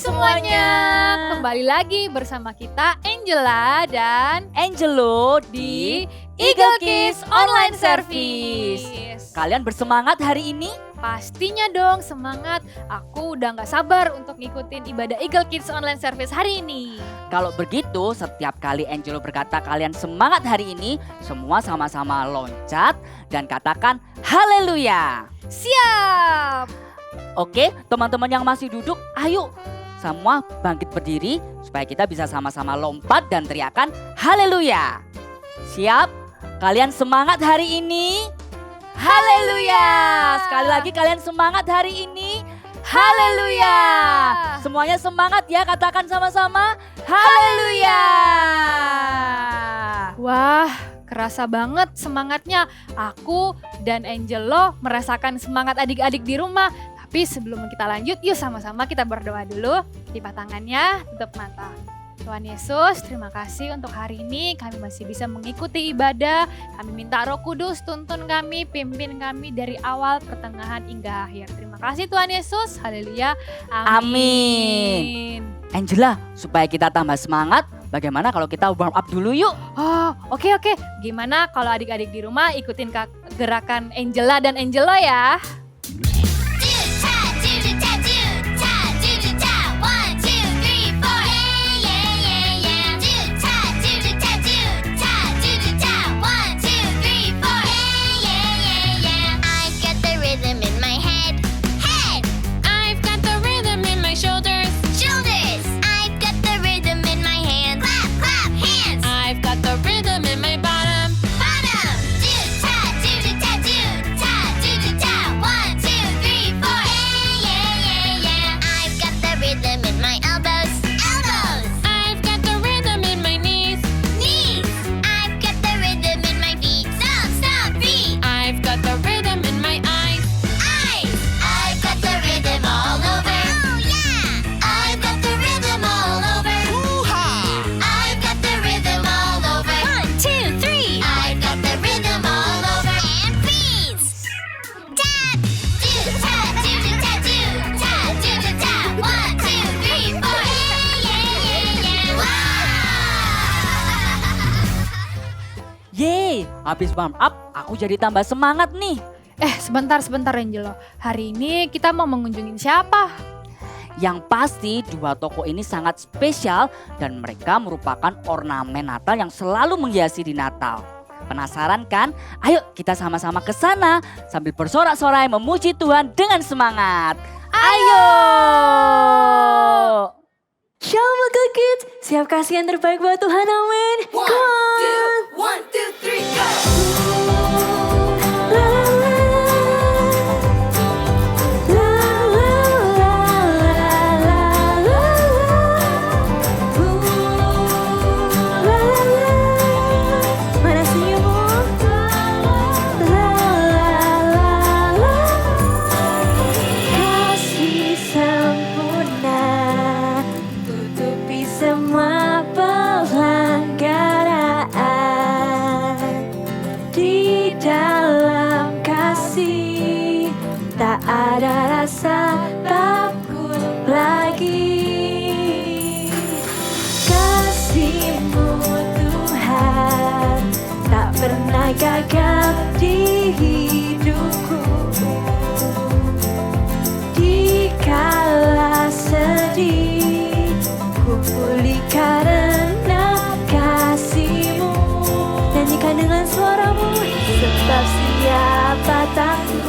semuanya, kembali lagi bersama kita Angela dan Angelo di Eagle Kids Online Service. Kalian bersemangat hari ini? Pastinya dong semangat, aku udah gak sabar untuk ngikutin ibadah Eagle Kids Online Service hari ini. Kalau begitu, setiap kali Angelo berkata kalian semangat hari ini, semua sama-sama loncat dan katakan haleluya. Siap! Oke, teman-teman yang masih duduk, ayo semua bangkit berdiri supaya kita bisa sama-sama lompat dan teriakan haleluya. Siap? Kalian semangat hari ini? Haleluya! Sekali lagi kalian semangat hari ini? Haleluya! Semuanya semangat ya, katakan sama-sama haleluya! Wah, kerasa banget semangatnya. Aku dan Angelo merasakan semangat adik-adik di rumah. Tapi sebelum kita lanjut, yuk sama-sama kita berdoa dulu. Lipat tangannya, tutup mata. Tuhan Yesus, terima kasih untuk hari ini kami masih bisa mengikuti ibadah. Kami minta Roh Kudus tuntun kami, pimpin kami dari awal, pertengahan hingga akhir. Terima kasih Tuhan Yesus, haleluya, amin. Angela, supaya kita tambah semangat, bagaimana kalau kita warm up dulu yuk? Oh, oke. Gimana kalau adik-adik di rumah ikutin gerakan Angela dan Angelo ya? Yeay, habis warm up aku jadi tambah semangat nih. Sebentar Angelo. Hari ini kita mau mengunjungi siapa? Yang pasti dua toko ini sangat spesial dan mereka merupakan ornamen Natal yang selalu menghiasi di Natal. Penasaran kan? Ayo kita sama-sama ke sana sambil bersorak-sorai memuji Tuhan dengan semangat. Ayo! Shalom Eagle Kids, siap kasih yang terbaik buat Tuhan, amin. One, two, three, go! Mana senyummu? Kasih sempurna tutupi semua pelanggaran. Di dalam kasih tak ada rasa takut lagi. Kasih-Mu Tuhan tak pernah gagal di hidupku. Dikala sedih ku pulih karena kasih-Mu. Nyanyikan dengan suaramu, sebab siapa takut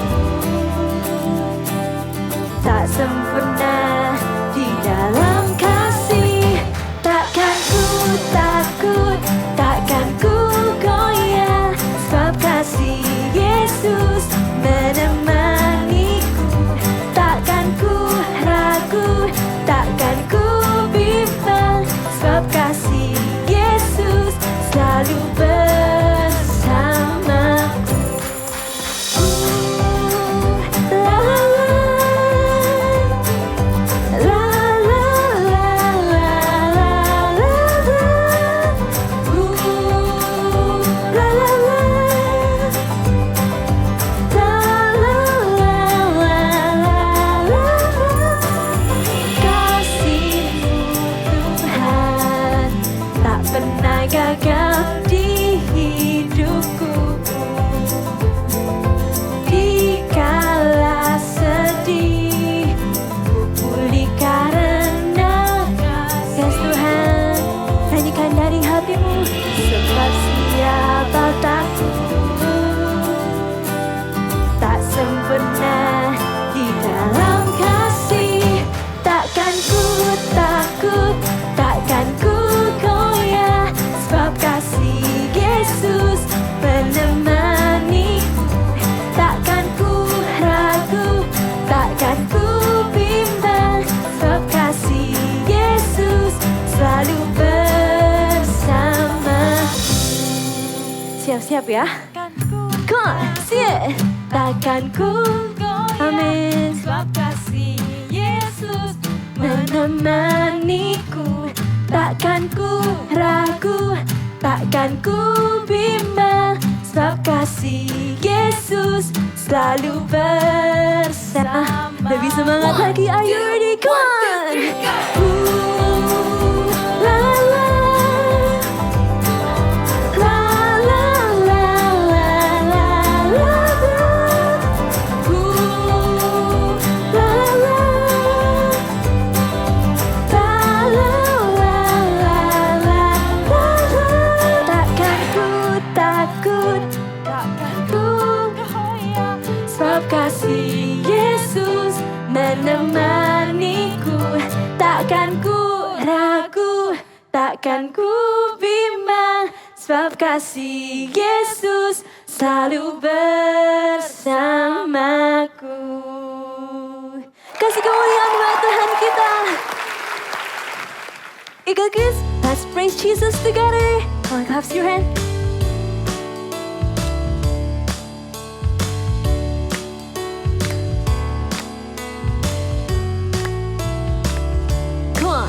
tak sempurna di dalam kasih. Takkan ku takut, takkan ku goyah, sebab kasih Yesus menemaniku. Takkan ku ragu, takkan ku bimbang, sebab kasih Yesus selalu bersamaku. Siap-siap ya. Come on, sing it. Takkan ku amin. Sebab kasih Yesus Menemaniku, takkan ku ragu, takkan ku bimbang. Sebab kasih Yesus selalu bersama. Lebih semangat lagi, are you ready? Come on. La la la. La la la la la la la. La la. Takkan ku takut, takkan ku goyah. Sebab kasih Yesus menemaniku. Takkan ku ragu, takkan ku bimbang. Sebab kasih Yesus selalu bersamaku. Kasih kemuliaan buat Tuhan kita. Eagle Kids, let's praise Jesus together. Come on, clap your hand. Come on.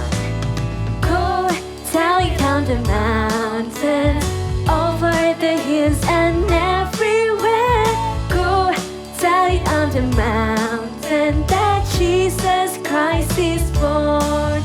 Go tally down the mountains, over the hills and everywhere. Go tally on the mountain that Jesus Christ is born.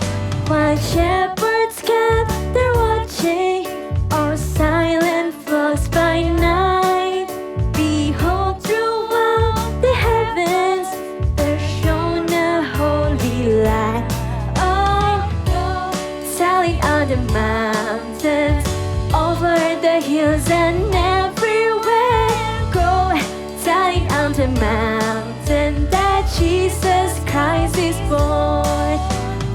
While shepherds gather watching, or silent flocks by night, behold throughout the heavens there shone a holy light. Oh, go sailing on the mountains, over the hills and everywhere. Go sailing on the mountain that Jesus Christ is born.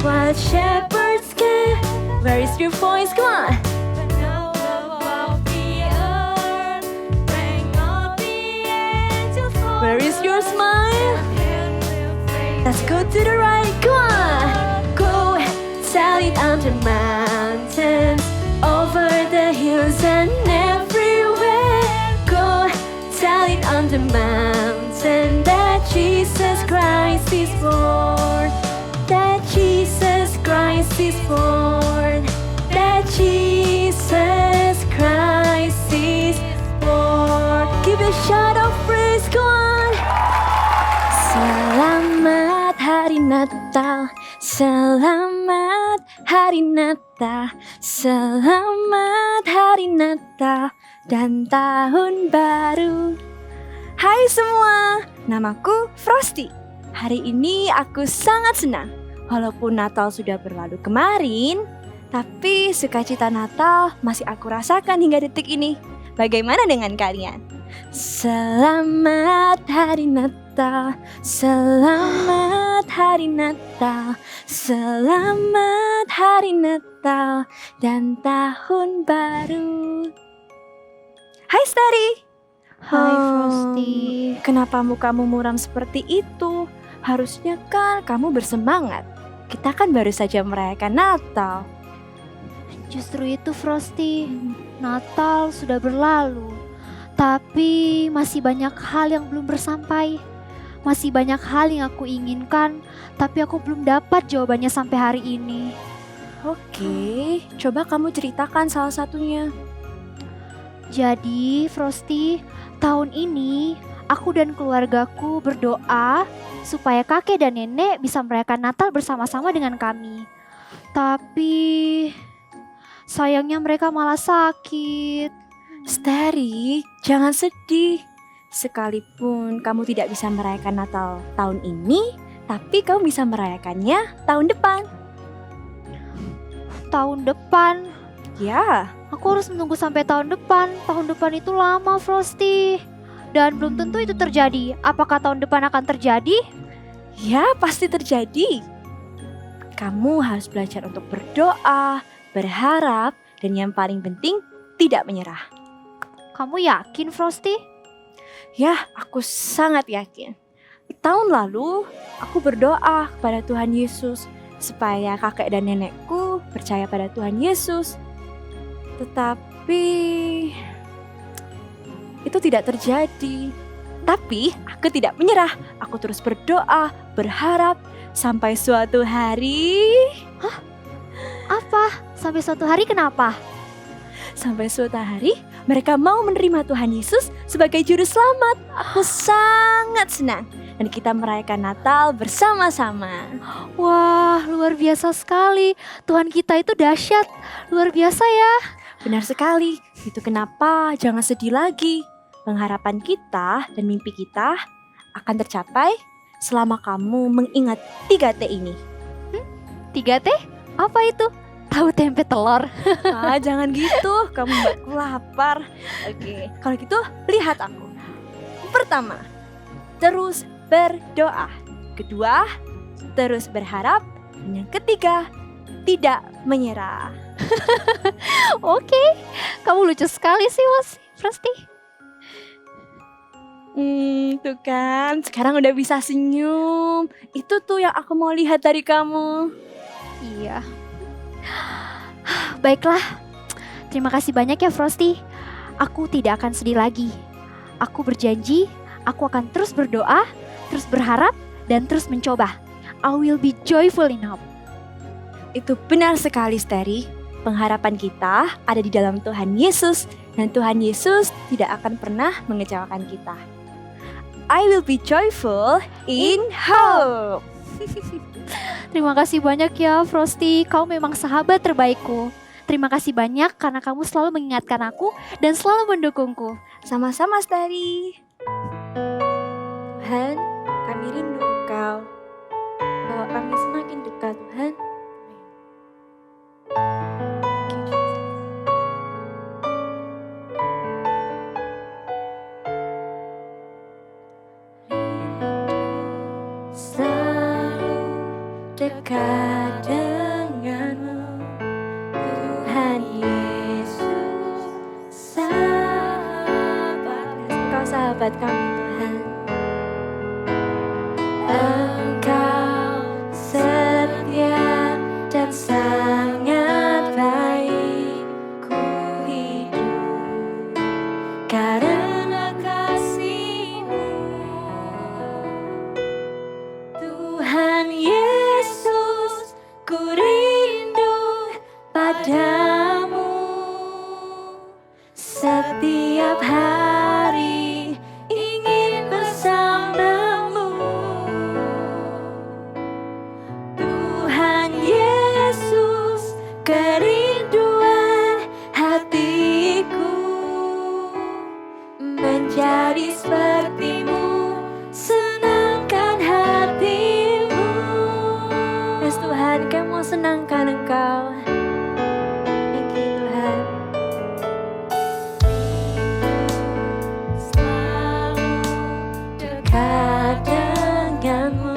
While shepherds can, where is your voice? Come on. Where is your smile? Let's go to the right. Come on. Go sailing on the mountains, over the hills and everywhere. Go sailing on the mountain that Jesus Christ is born. That Jesus Christ is born. That Jesus Christ is born. Give a shout of praise, come on. Selamat hari Natal, selamat hari Natal, selamat hari Natal dan tahun baru. Hai semua, namaku Frosty. Hari ini aku sangat senang. Walaupun Natal sudah berlalu kemarin, tapi sukacita Natal masih aku rasakan hingga detik ini. Bagaimana dengan kalian? Selamat hari Natal, selamat hari Natal, selamat hari Natal dan tahun baru. Hai Starry. Hai Frosty. Kenapa mukamu muram seperti itu? Harusnya kan kamu bersemangat. Kita kan baru saja merayakan Natal. Justru itu Frosty, Natal sudah berlalu. Tapi masih banyak hal yang belum bersampai. Masih banyak hal yang aku inginkan, tapi aku belum dapat jawabannya sampai hari ini. Oke, coba kamu ceritakan salah satunya. Jadi Frosty, tahun ini aku dan keluargaku berdoa supaya kakek dan nenek bisa merayakan Natal bersama-sama dengan kami. Tapi sayangnya mereka malah sakit. Starry, jangan sedih. Sekalipun kamu tidak bisa merayakan Natal tahun ini, tapi kamu bisa merayakannya tahun depan. Tahun depan? Ya, Aku harus menunggu sampai tahun depan. Tahun depan itu lama Frosty. Dan belum tentu itu terjadi. Apakah tahun depan akan terjadi? ya pasti terjadi. Kamu harus belajar untuk berdoa, berharap, dan yang paling penting tidak menyerah. Kamu yakin Frosty? Ya, aku sangat yakin. Tahun lalu, aku berdoa kepada Tuhan Yesus supaya kakek dan nenekku percaya pada Tuhan Yesus. Tetapi itu tidak terjadi. Tapi aku tidak menyerah. Aku terus berdoa, berharap sampai suatu hari. Apa? Sampai suatu hari kenapa? Sampai suatu hari mereka mau menerima Tuhan Yesus sebagai juru selamat. Aku sangat senang. Dan kita merayakan Natal bersama-sama. Wah, luar biasa sekali. Tuhan kita itu dahsyat. Luar biasa ya. Benar sekali. Itu kenapa jangan sedih lagi. Pengharapan kita dan mimpi kita akan tercapai selama kamu mengingat 3T ini. 3T? Apa itu? Tahu tempe telur. Ah, jangan gitu, kamu buatku lapar. Oke, kalau gitu lihat aku. Pertama, terus berdoa. Kedua, terus berharap. Dan yang ketiga, tidak menyerah. Oke, kamu lucu sekali sih, Mas Presti. Tuh kan, sekarang udah bisa senyum. Itu tuh yang aku mau lihat dari kamu. Iya. Baiklah. Terima kasih banyak ya, Frosty. Aku tidak akan sedih lagi. Aku berjanji, aku akan terus berdoa, terus berharap, dan terus mencoba. I will be joyful in hope. Itu benar sekali, Steri. Pengharapan kita ada di dalam Tuhan Yesus. Dan Tuhan Yesus tidak akan pernah mengecewakan kita. I will be joyful in hope. Terima kasih banyak ya, Frosty. Kau memang sahabat terbaikku. Terima kasih banyak karena kamu selalu mengingatkan aku dan selalu mendukungku. Sama-sama, Steri. Tuhan, kami rindu Engkau. Bawa kami semakin dekat, Tuhan. Selalu dekat denganmu, Tuhan Yesus, sahabat. Engkau sahabat kami, Tuhan. Engkau setia dan sangat baik. Ku hidup karena kasih-Mu, Tuhan Yesus. Ku rindu padamu setiap hari, ingin bersamamu. Tuhan Yesus, kerinduan hatiku menjadi seperti-Mu, senangkan hati-Mu. Yes Tuhan, kami mau senangkan Engkau. Thank you Tuhan. Selalu dekat denganmu,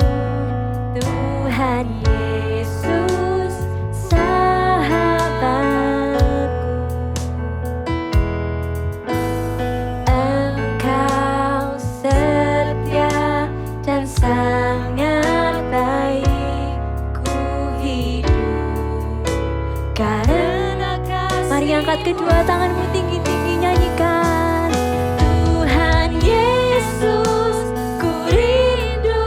Tuhan Yesus, sahabatku. Engkau setia dan sangat baik. Ku hidup karena kasih. Mari angkat kedua tanganmu tinggi-tinggi, nyanyikan. Tuhan Yesus, ku rindu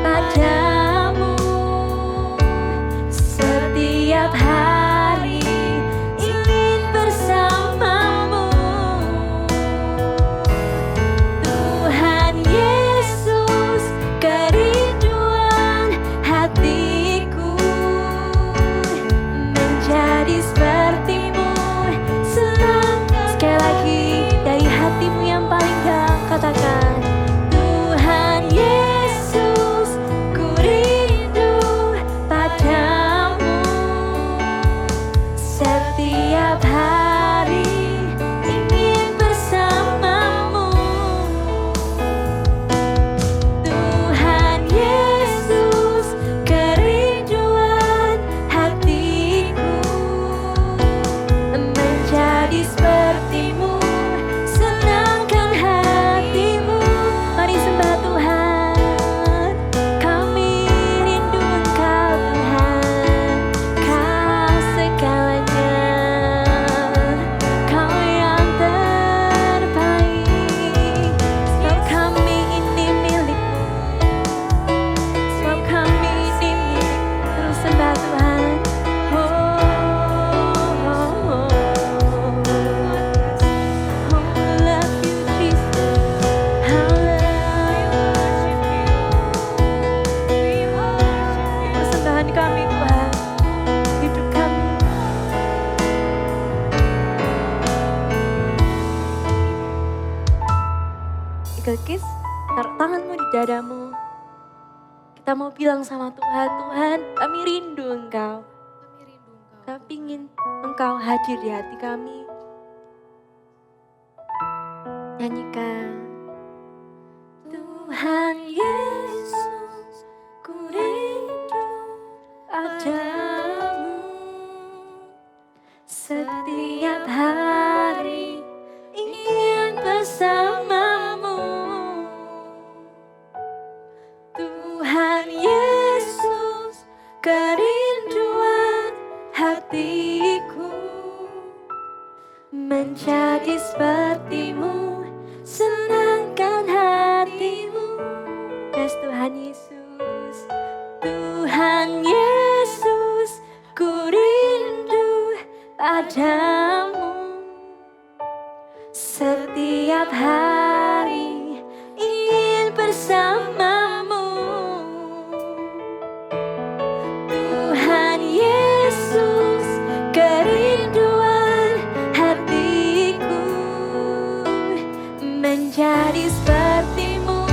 padamu setiap hari, ingin bersamamu. Tuhan Yesus, kerinduan hatiku menjadi seperti-Mu, senang dikekis, taruh tanganmu di dadamu. Kita mau bilang sama Tuhan, Tuhan kami rindu Engkau. Kami ingin Engkau hadir di hati kami. Nyanyikan. Tuhan Yesus, ku rindu padamu. Setiap hari ingin bersamamu. Tuhan Yesus, kerinduan hatiku menjadi sepertimu, senangkan hatimu. Yes, Tuhan Yesus, Tuhan Yesus, ku rindu padamu. Setiap hari ingin bersamamu. Tuhan Yesus, kerinduan hatiku menjadi sepertimu,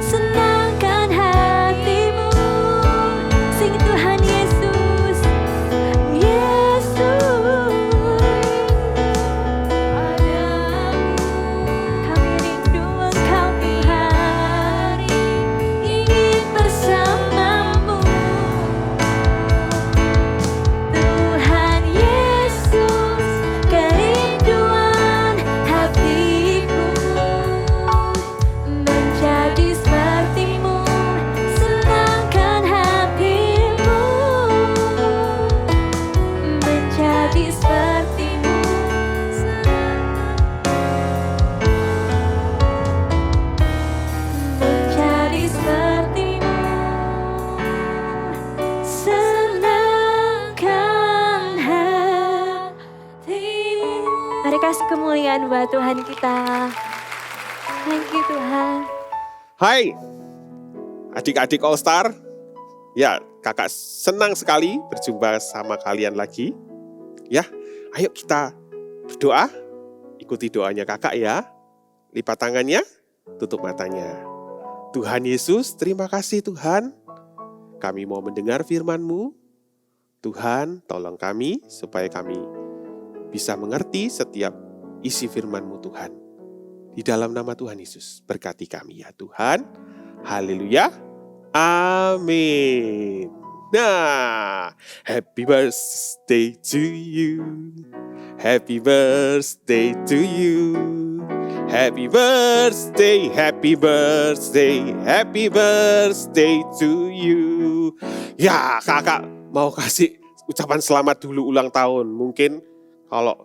senangkan hatimu. Sing Tuhan Yesus, Yesus, kami rindu Engkau Tuhan, ingin bersamamu. Tuhan Yesus, kerinduan hatiku menjadi sepertimu, senangkan hatimu, menjadi sepertimu, menjadi sepertimu, senangkan hatimu. Mari kasih kemuliaan buat Tuhan kita. Thank you Tuhan. Hai, adik-adik All Star. Ya, kakak senang sekali berjumpa sama kalian lagi. Ya, ayo kita berdoa. Ikuti doanya kakak ya. Lipat tangannya, tutup matanya. Tuhan Yesus, terima kasih Tuhan. Kami mau mendengar firman-Mu. Tuhan, tolong kami supaya kami bisa mengerti setiap isi firman-Mu Tuhan. Di dalam nama Tuhan Yesus, berkati kami ya Tuhan. Haleluya. Amin. Nah, happy birthday to you. Happy birthday to you. Happy birthday, happy birthday, happy birthday to you. Ya, kakak mau kasih ucapan selamat dulu ulang tahun. Mungkin kalau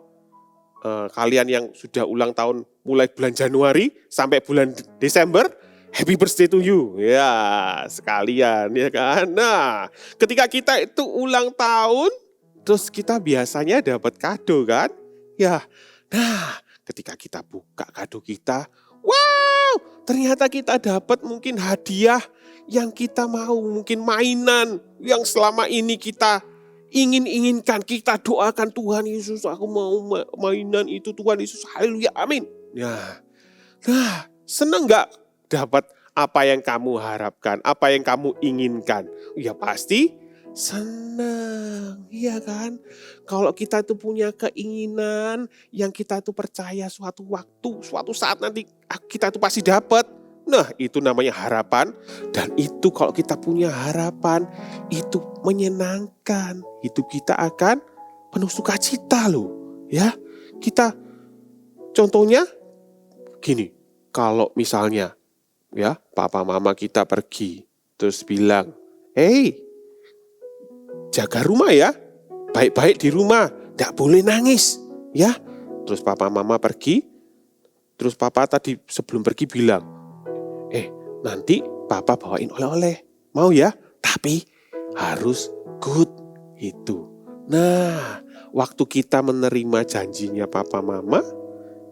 kalian yang sudah ulang tahun mulai bulan Januari sampai bulan Desember, happy birthday to you. Ya, sekalian ya kan. Nah, ketika kita itu ulang tahun, terus kita biasanya dapat kado kan? Ya, nah ketika kita buka kado kita, wow, ternyata kita dapat mungkin hadiah yang kita mau, mungkin mainan yang selama ini kita inginkan, kita doakan Tuhan Yesus, aku mau mainan itu Tuhan Yesus, haleluya, amin. Nah, senang gak dapat apa yang kamu harapkan, apa yang kamu inginkan? Ya pasti senang, iya kan? Kalau kita itu punya keinginan yang kita itu percaya suatu waktu, suatu saat nanti kita itu pasti dapat. Nah, itu namanya harapan. Dan itu kalau kita punya harapan, itu menyenangkan. Hidup kita akan penuh sukacita loh. Ya, kita contohnya gini, kalau misalnya ya papa mama kita pergi, terus bilang, hey, jaga rumah ya, baik-baik di rumah, gak boleh nangis ya. Terus papa mama pergi, terus papa tadi sebelum pergi bilang, nanti papa bawain oleh-oleh, mau ya? Tapi harus good itu. Nah, waktu kita menerima janjinya papa mama,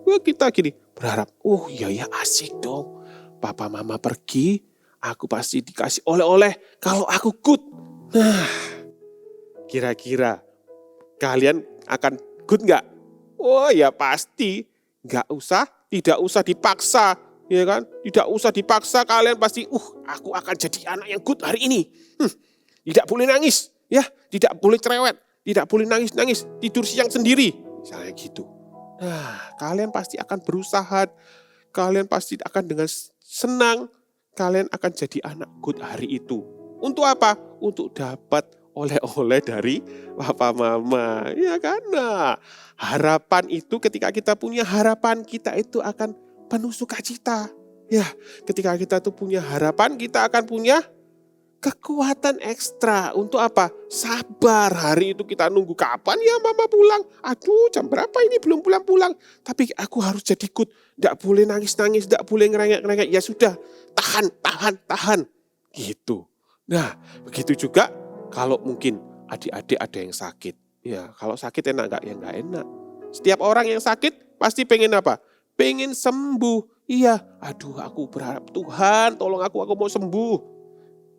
ya kita gini berharap, oh iya ya asik dong. Papa mama pergi, aku pasti dikasih oleh-oleh kalau aku good. Nah, kira-kira kalian akan good nggak? Oh ya pasti, tidak usah dipaksa. Ya kan? Tidak usah dipaksa, kalian pasti, aku akan jadi anak yang good hari ini. Tidak boleh nangis, ya, tidak boleh cerewet, tidak boleh nangis-nangis, tidur siang sendiri. Misalnya gitu. Nah, kalian pasti akan berusaha, kalian pasti akan dengan senang, kalian akan jadi anak good hari itu. Untuk apa? Untuk dapat oleh-oleh dari papa mama. Ya kan? Nah, harapan itu ketika kita punya harapan, kita itu akan penuh sukacita. Ya, ketika kita tuh punya harapan, kita akan punya kekuatan ekstra. Untuk apa? Sabar. Hari itu kita nunggu kapan ya mama pulang. Aduh, jam berapa ini belum pulang-pulang. Tapi aku harus jadi good. Tidak boleh nangis-nangis, tidak boleh ngerengek-ngerengek. Ya sudah, tahan. Gitu. Nah, begitu juga kalau mungkin adik-adik ada yang sakit. Ya, kalau sakit enak enggak? Ya enggak enak. Setiap orang yang sakit pasti pengen apa? Pengen sembuh. Iya, aduh aku berharap Tuhan tolong aku mau sembuh.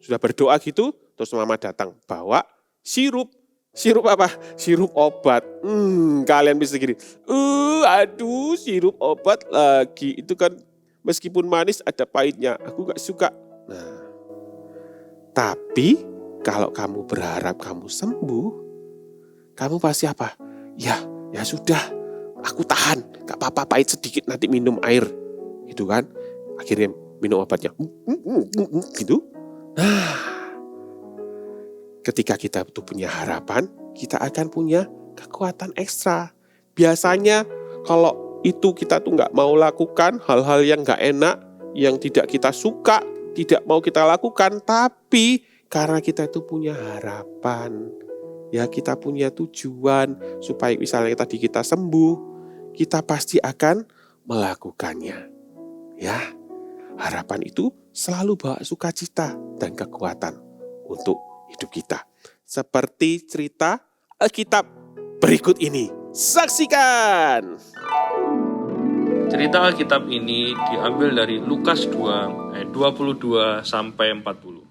Sudah berdoa gitu, terus mama datang bawa sirup. Sirup apa? Sirup obat. Kalian bisa gini, aduh sirup obat lagi. Itu kan meskipun manis ada pahitnya. Aku gak suka. Nah, tapi kalau kamu berharap kamu sembuh, kamu pasti apa? Ya sudah, aku tahan. Gak apa-apa, pahit sedikit, nanti minum air. Gitu kan? Akhirnya minum obatnya. Gitu. Nah, ketika kita tuh punya harapan, kita akan punya kekuatan ekstra. Biasanya kalau itu kita tuh gak mau lakukan hal-hal yang gak enak, yang tidak kita suka, tidak mau kita lakukan, tapi karena kita itu punya harapan, ya kita punya tujuan supaya misalnya tadi kita sembuh, kita pasti akan melakukannya. Ya, harapan itu selalu bawa sukacita dan kekuatan untuk hidup kita. Seperti cerita Alkitab berikut ini. Saksikan! Cerita Alkitab ini diambil dari Lukas 2 ayat 22 sampai 40.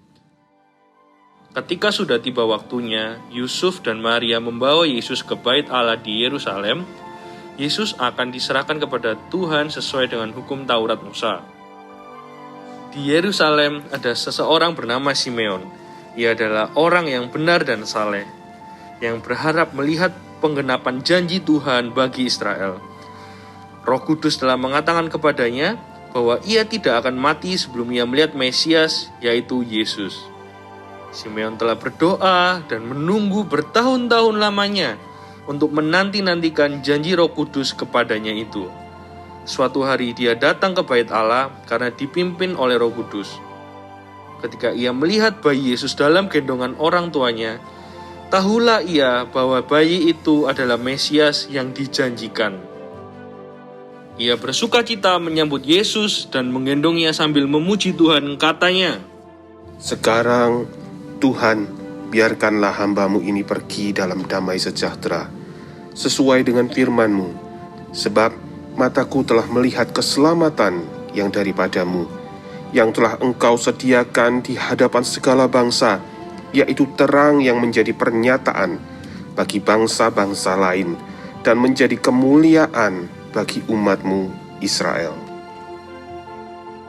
Ketika sudah tiba waktunya, Yusuf dan Maria membawa Yesus ke Bait Allah di Yerusalem. Yesus akan diserahkan kepada Tuhan sesuai dengan hukum Taurat Musa. Di Yerusalem ada seseorang bernama Simeon. Ia adalah orang yang benar dan saleh, yang berharap melihat penggenapan janji Tuhan bagi Israel. Roh Kudus telah mengatakan kepadanya bahwa ia tidak akan mati sebelum ia melihat Mesias, yaitu Yesus. Simeon telah berdoa dan menunggu bertahun-tahun lamanya untuk menanti-nantikan janji Roh Kudus kepadanya itu. Suatu hari dia datang ke Bait Allah karena dipimpin oleh Roh Kudus. Ketika ia melihat bayi Yesus dalam gendongan orang tuanya, tahulah ia bahwa bayi itu adalah Mesias yang dijanjikan. Ia bersukacita menyambut Yesus dan menggendongnya sambil memuji Tuhan, katanya, "Sekarang, Tuhan, biarkanlah hamba-Mu ini pergi dalam damai sejahtera, sesuai dengan firman-Mu, sebab mataku telah melihat keselamatan yang daripada-Mu, yang telah Engkau sediakan di hadapan segala bangsa, yaitu terang yang menjadi pernyataan bagi bangsa-bangsa lain, dan menjadi kemuliaan bagi umat-Mu Israel."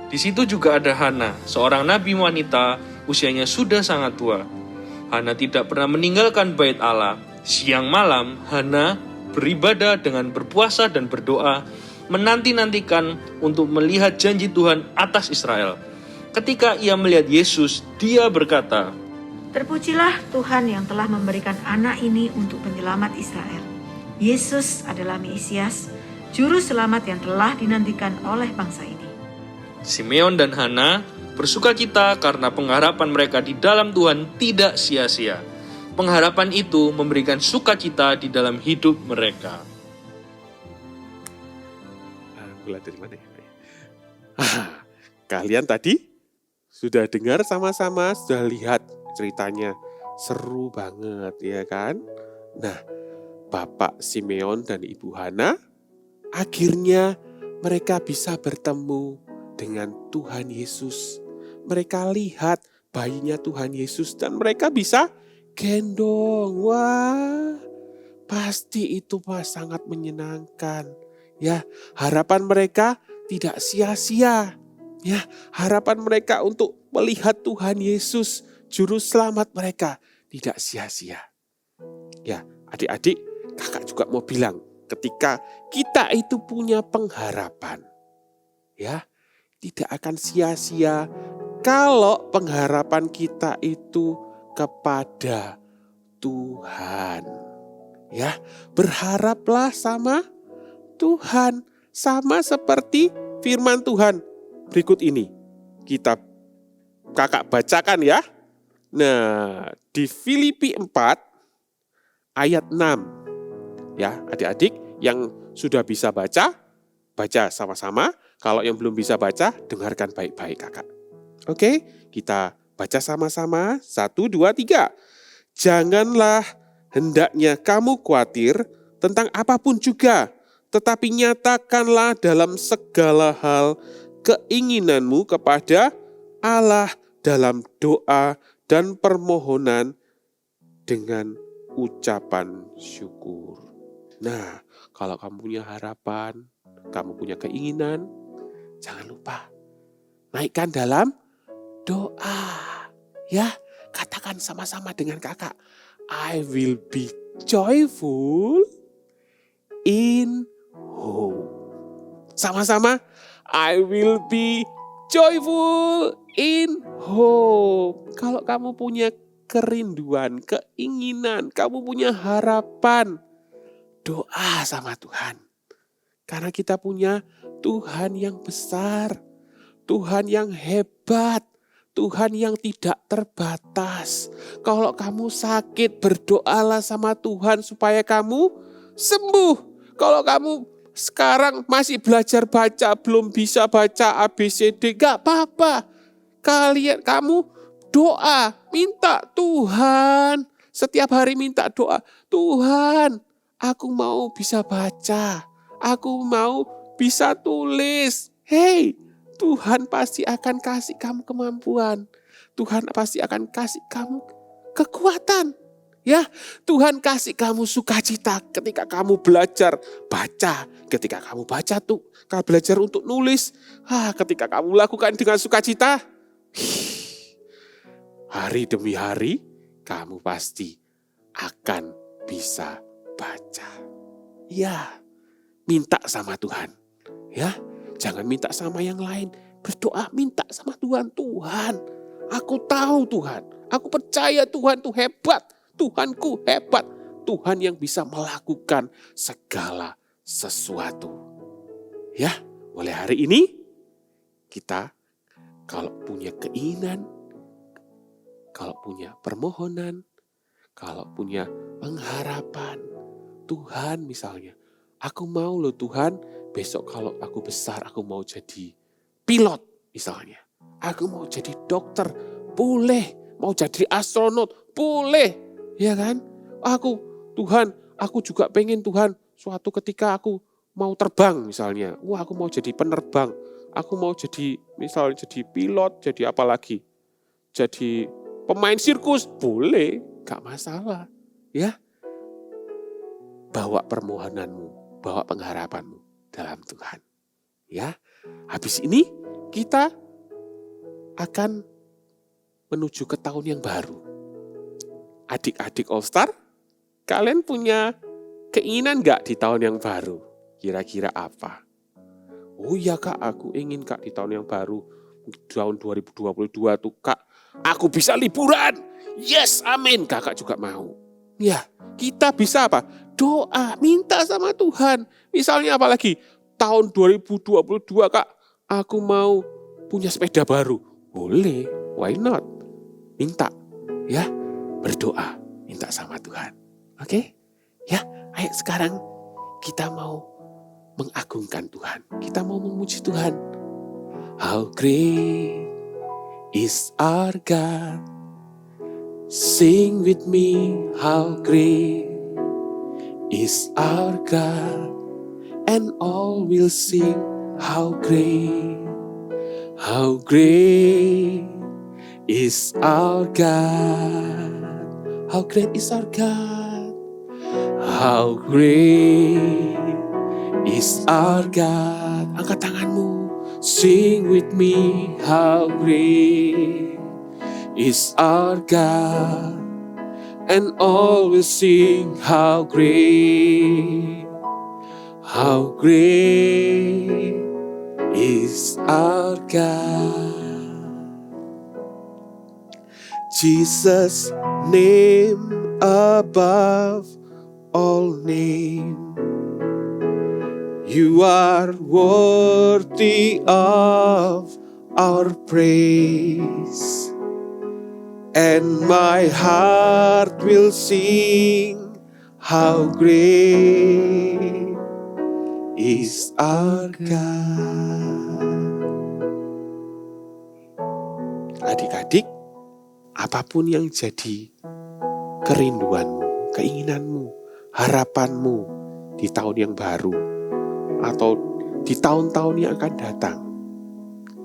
Di situ juga ada Hana, seorang nabi wanita, usianya sudah sangat tua. Hana tidak pernah meninggalkan Bait Allah. Siang malam, Hana beribadah dengan berpuasa dan berdoa, menanti-nantikan untuk melihat janji Tuhan atas Israel. Ketika ia melihat Yesus, dia berkata, "Terpujilah Tuhan yang telah memberikan anak ini untuk penyelamat Israel. Yesus adalah Mesias, juru selamat yang telah dinantikan oleh bangsa ini." Simeon dan Hana bersukacita karena pengharapan mereka di dalam Tuhan tidak sia-sia. Pengharapan itu memberikan sukacita di dalam hidup mereka. Mulai dari mana ya? Kalian tadi sudah dengar sama-sama, sudah lihat ceritanya. Seru banget ya kan? Nah, Bapak Simeon dan Ibu Hana akhirnya mereka bisa bertemu dengan Tuhan Yesus. Mereka lihat bayinya Tuhan Yesus dan mereka bisa gendong. Wah, pasti itu sangat menyenangkan. Ya, harapan mereka tidak sia-sia. Ya, harapan mereka untuk melihat Tuhan Yesus, juru selamat mereka, tidak sia-sia. Ya, adik-adik, kakak juga mau bilang, ketika kita itu punya pengharapan, ya, tidak akan sia-sia kalau pengharapan kita itu kepada Tuhan. Ya, berharaplah sama Tuhan, sama seperti firman Tuhan. Berikut ini kakak bacakan ya. Nah, di Filipi 4 ayat 6. Ya, adik-adik yang sudah bisa baca sama-sama. Kalau yang belum bisa baca, dengarkan baik-baik kakak. Oke, kita baca sama-sama. 1, 2, 3. Janganlah hendaknya kamu khawatir tentang apapun juga, tetapi nyatakanlah dalam segala hal keinginanmu kepada Allah dalam doa dan permohonan dengan ucapan syukur. Nah, kalau kamu punya harapan, kamu punya keinginan, jangan lupa naikkan dalam doa. Ya, katakan sama-sama dengan kakak. I will be joyful in hope. Sama-sama. I will be joyful in hope. Kalau kamu punya kerinduan, keinginan, kamu punya harapan, doa sama Tuhan. Karena kita punya Tuhan yang besar, Tuhan yang hebat, Tuhan yang tidak terbatas. Kalau kamu sakit, berdoalah sama Tuhan supaya kamu sembuh. Kalau kamu sekarang masih belajar baca, belum bisa baca ABCD, gak apa-apa. Kamu doa, minta Tuhan. Setiap hari minta doa, Tuhan, aku mau bisa baca, aku mau bisa tulis. Hei, Tuhan pasti akan kasih kamu kemampuan. Tuhan pasti akan kasih kamu kekuatan. Ya, Tuhan kasih kamu sukacita ketika kamu belajar baca, ketika kamu belajar untuk nulis. Ketika kamu lakukan dengan sukacita, hari demi hari kamu pasti akan bisa baca. Ya, minta sama Tuhan. Ya, jangan minta sama yang lain. Berdoa, minta sama Tuhan. Tuhan, aku tahu Tuhan, aku percaya Tuhan itu hebat. Tuhanku hebat, Tuhan yang bisa melakukan segala sesuatu. Ya, mulai hari ini kita kalau punya keinginan, kalau punya permohonan, kalau punya pengharapan, Tuhan misalnya, aku mau loh Tuhan, besok kalau aku besar aku mau jadi pilot misalnya. Aku mau jadi dokter, boleh. Mau jadi astronot, boleh. Ya kan? Tuhan, aku juga pengen Tuhan suatu ketika aku mau terbang misalnya. Aku mau jadi penerbang. Aku mau jadi misalnya jadi pilot, jadi apa lagi? Jadi pemain sirkus, boleh, gak masalah. Ya, bawa permohonanmu, bawa pengharapanmu dalam Tuhan. Ya, habis ini kita akan menuju ke tahun yang baru. Adik-adik All Star, kalian punya keinginan gak di tahun yang baru? Kira-kira apa? Oh iya kak, aku ingin kak di tahun yang baru, tahun 2022 tuh kak, aku bisa liburan. Yes, amin. Kakak juga mau. Ya, kita bisa apa? Doa, minta sama Tuhan. Misalnya apa lagi? Tahun 2022 kak, aku mau punya sepeda baru. Boleh, why not? Minta, ya. Berdoa, minta sama Tuhan. Oke? Ya, ayo sekarang kita mau mengagungkan Tuhan. Kita mau memuji Tuhan. How great is our God. Sing with me, how great is our God. And all will sing, how great is our God. How great is our God. How great is our God. Angkat tanganmu. Sing with me, how great is our God. And always sing how great is our God. Jesus' name above all name. You are worthy of our praise. And my heart will sing how great is our God. Adik-adik, apapun yang jadi kerinduanmu, keinginanmu, harapanmu di tahun yang baru atau di tahun-tahun yang akan datang,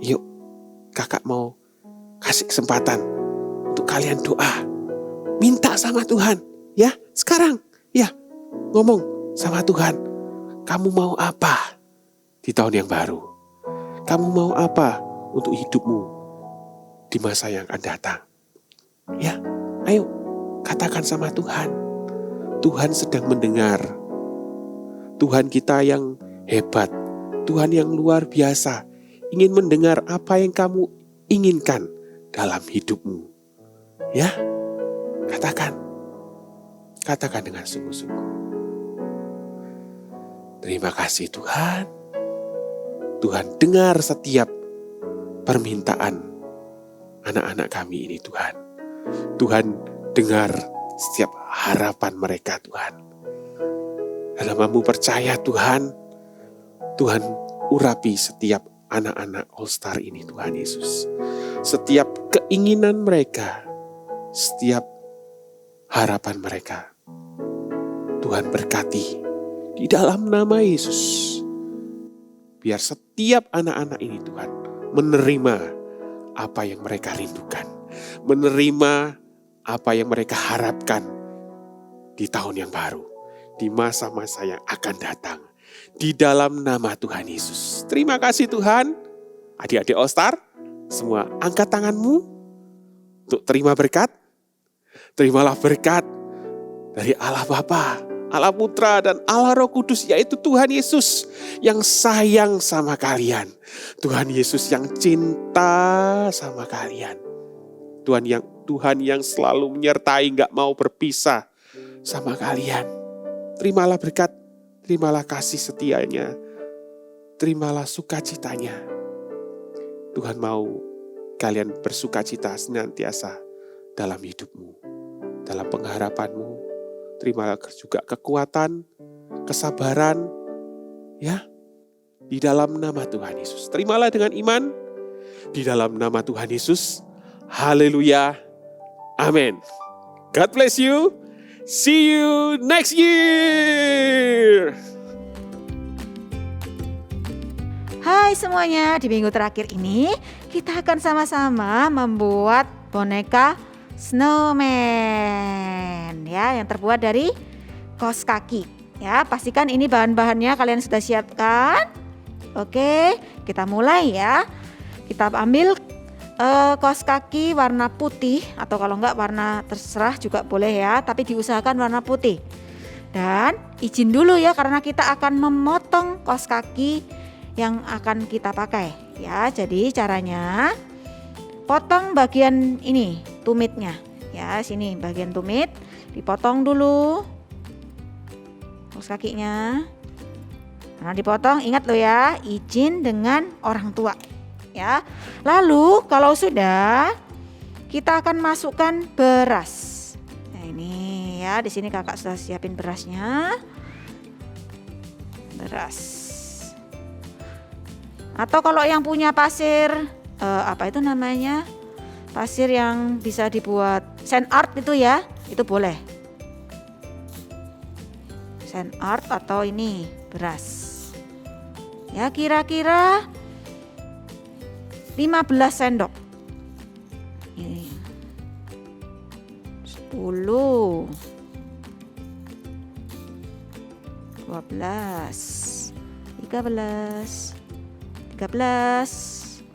yuk kakak mau kasih kesempatan untuk kalian doa, minta sama Tuhan, ya sekarang, ya ngomong sama Tuhan, kamu mau apa di tahun yang baru? Kamu mau apa untuk hidupmu di masa yang akan datang? Ya, ayo katakan sama Tuhan. Tuhan sedang mendengar. Tuhan kita yang hebat, Tuhan yang luar biasa, ingin mendengar apa yang kamu inginkan dalam hidupmu. Ya, katakan dengan sungguh-sungguh. Terima kasih Tuhan. Tuhan dengar setiap permintaan anak-anak kami ini Tuhan. Tuhan dengar setiap harapan mereka Tuhan. Dalam mampu percaya Tuhan, Tuhan urapi setiap anak-anak All Star ini Tuhan Yesus. Setiap keinginan mereka, setiap harapan mereka, Tuhan berkati di dalam nama Yesus. Biar setiap anak-anak ini Tuhan menerima apa yang mereka rindukan, menerima apa yang mereka harapkan di tahun yang baru, di masa-masa yang akan datang, di dalam nama Tuhan Yesus. Terima kasih Tuhan. Adik-adik All Star, semua angkat tanganmu untuk terima berkat. Terimalah berkat dari Allah Bapa, Allah Putra, dan Allah Roh Kudus, yaitu Tuhan Yesus yang sayang sama kalian. Tuhan Yesus yang cinta sama kalian. Tuhan yang selalu menyertai, gak mau berpisah sama kalian. Terimalah berkat, terimalah kasih setianya, terimalah sukacitanya. Tuhan mau kalian bersukacita senantiasa dalam hidupmu, dalam pengharapanmu. Terimalah juga kekuatan, kesabaran, ya, di dalam nama Tuhan Yesus. Terimalah dengan iman di dalam nama Tuhan Yesus. Haleluya. Amin. God bless you. See you next year. Hai semuanya, di minggu terakhir ini kita akan sama-sama membuat boneka snowman ya, yang terbuat dari kaos kaki ya. Pastikan ini bahan-bahannya kalian sudah siapkan. Oke, kita mulai ya. Kita ambil kaos kaki warna putih, atau kalau enggak warna terserah juga boleh ya, tapi diusahakan warna putih. Dan izin dulu ya, karena kita akan memotong kaos kaki yang akan kita pakai ya. Jadi caranya potong bagian ini, tumitnya ya, sini bagian tumit dipotong dulu kaos kakinya. Nah, dipotong, ingat lo ya, izin dengan orang tua ya. Lalu kalau sudah, kita akan masukkan beras. Nah ini ya, di sini kakak sudah siapin berasnya. Beras. Atau kalau yang punya pasir, apa itu namanya? Pasir yang bisa dibuat sand art itu ya, itu boleh. Sand art atau ini beras. Ya kira-kira 15 sendok. Ini 10, 12, 13, 13,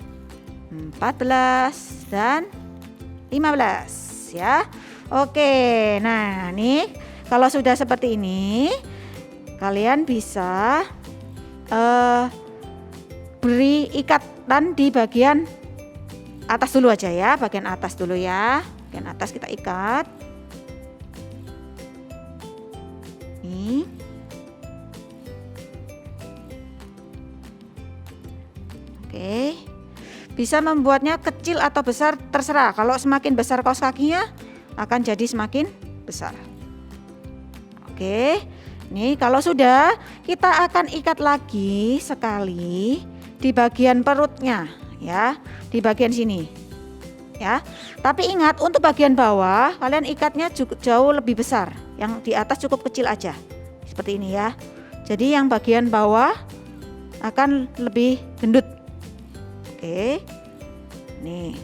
14, dan 15 ya. Oke, nah nih kalau sudah seperti ini, kalian bisa beri ikatan di bagian atas dulu aja ya, bagian atas dulu ya. Bagian atas kita ikat. Nih. Oke. Bisa membuatnya kecil atau besar terserah. Kalau semakin besar kaos kakinya akan jadi semakin besar. Oke. Nih kalau sudah, kita akan ikat lagi sekali di bagian perutnya ya, di bagian sini. Ya. Tapi ingat untuk bagian bawah kalian ikatnya jauh lebih besar. Yang di atas cukup kecil aja. Seperti ini ya. Jadi yang bagian bawah akan lebih gendut. Oke. Nih.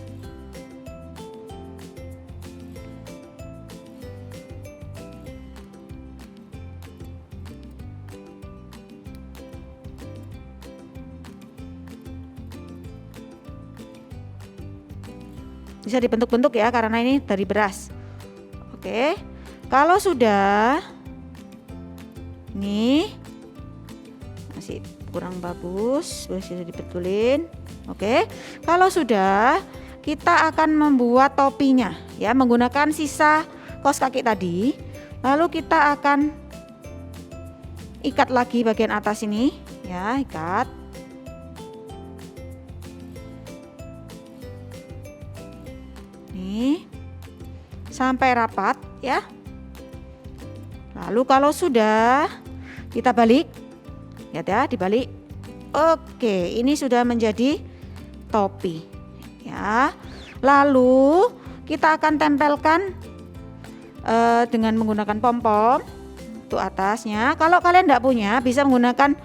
Bisa dibentuk-bentuk ya karena ini dari beras. Oke. Kalau sudah nih masih kurang bagus, bisa dibetulin. Oke. Kalau sudah, kita akan membuat topinya ya menggunakan sisa kaos kaki tadi. Lalu kita akan ikat lagi bagian atas ini ya, ikat. Nih. Sampai rapat ya. Lalu kalau sudah, kita balik. Lihat ya, dibalik. Oke, ini sudah menjadi topi ya. Lalu kita akan tempelkan dengan menggunakan pom-pom untuk atasnya. Kalau kalian tidak punya, bisa menggunakan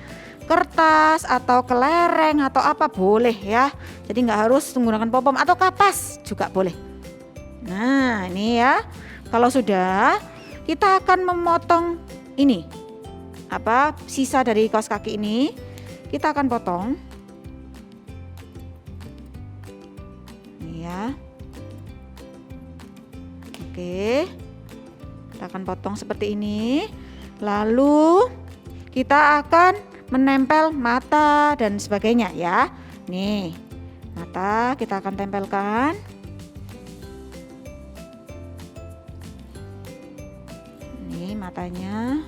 kertas atau kelereng atau apa boleh ya. Jadi nggak harus menggunakan pom-pom, atau kapas juga boleh. Nah ini ya, kalau sudah, kita akan memotong ini apa sisa dari kaos kaki ini. Kita akan potong. Ya. Oke. Kita akan potong seperti ini. Lalu kita akan menempel mata dan sebagainya ya. Nih, mata kita akan tempelkan. Nih matanya.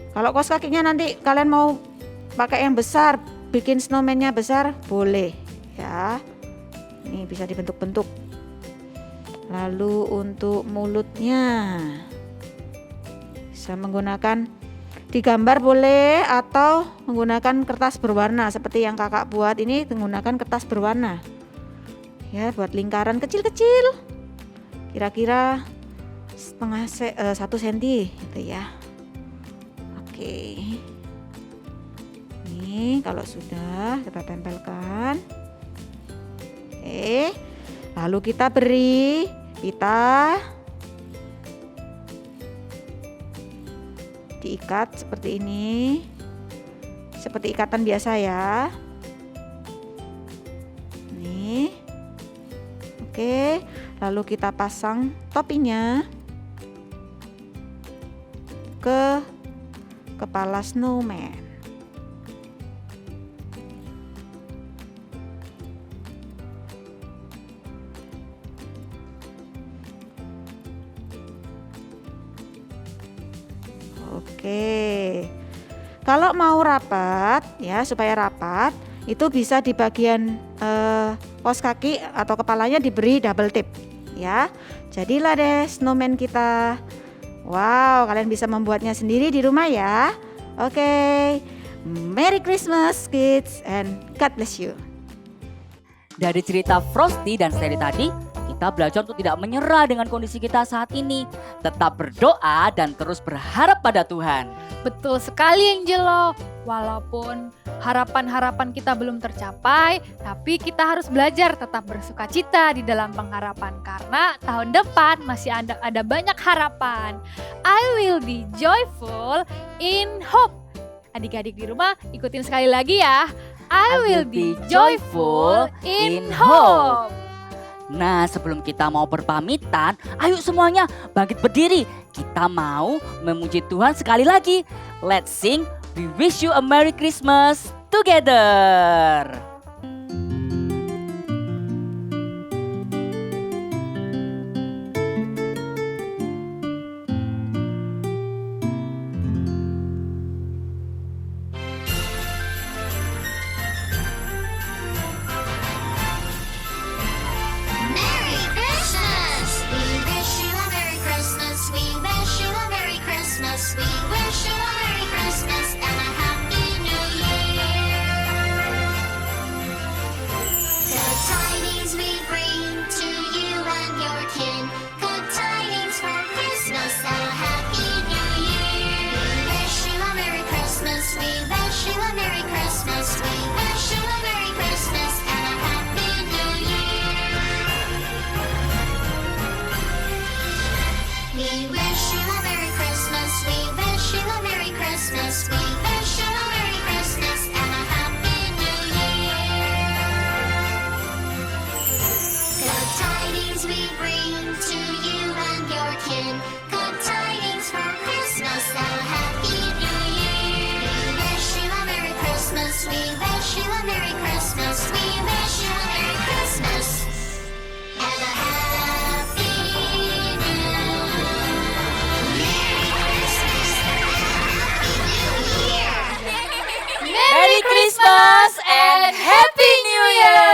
Kalau kaos kakinya nanti kalian mau pakai yang besar, bikin snowman-nya besar, boleh ya. Ini bisa dibentuk-bentuk. Lalu untuk mulutnya bisa menggunakan digambar boleh, atau menggunakan kertas berwarna seperti yang kakak buat ini, menggunakan kertas berwarna ya, buat lingkaran kecil-kecil kira-kira setengah 1 cm gitu ya. Oke, ini kalau sudah kita tempelkan. Oke, lalu kita beri pita, diikat seperti ini, seperti ikatan biasa ya. Nih, oke, lalu kita pasang topinya ke kepala snowman. Oke, kalau mau rapat ya, supaya rapat itu bisa di bagian kaos kaki atau kepalanya diberi double tip ya. Jadilah deh snowman kita. Wow, kalian bisa membuatnya sendiri di rumah ya. Oke, Merry Christmas kids and God bless you. Dari cerita Frosty dan Sally tadi, kita belajar untuk tidak menyerah dengan kondisi kita saat ini. Tetap berdoa dan terus berharap pada Tuhan. Betul sekali Angelo. Walaupun harapan-harapan kita belum tercapai, tapi kita harus belajar tetap bersukacita di dalam pengharapan. Karena tahun depan masih ada banyak harapan. I will be joyful in hope. Adik-adik di rumah ikutin sekali lagi ya. I will be joyful in hope. Nah, sebelum kita mau berpamitan, ayo semuanya bangkit berdiri. Kita mau memuji Tuhan sekali lagi. Let's sing We Wish You a Merry Christmas together. Merry Christmas! We wish you a Merry Christmas. We wish you a Merry Christmas. We wish you a Merry Christmas and a Happy New Year. Good tidings we bring to you and your kin. Good tidings for Christmas and a Happy New Year. We wish you a Merry Christmas. We wish you a Merry Christmas. We wish you a Merry Christmas and a Happy New Year. We wish you a Merry Christmas. We wish you a Merry Christmas. We wish you a Merry Christmas and a Happy New Year. Good tidings we bring to you and your kin. Good tidings for Christmas and a Happy New Year. We wish you a Merry Christmas. We wish you a Merry Christmas. We wish you a Merry Christmas and a Happy New Year. Merry Christmas and Happy New Year.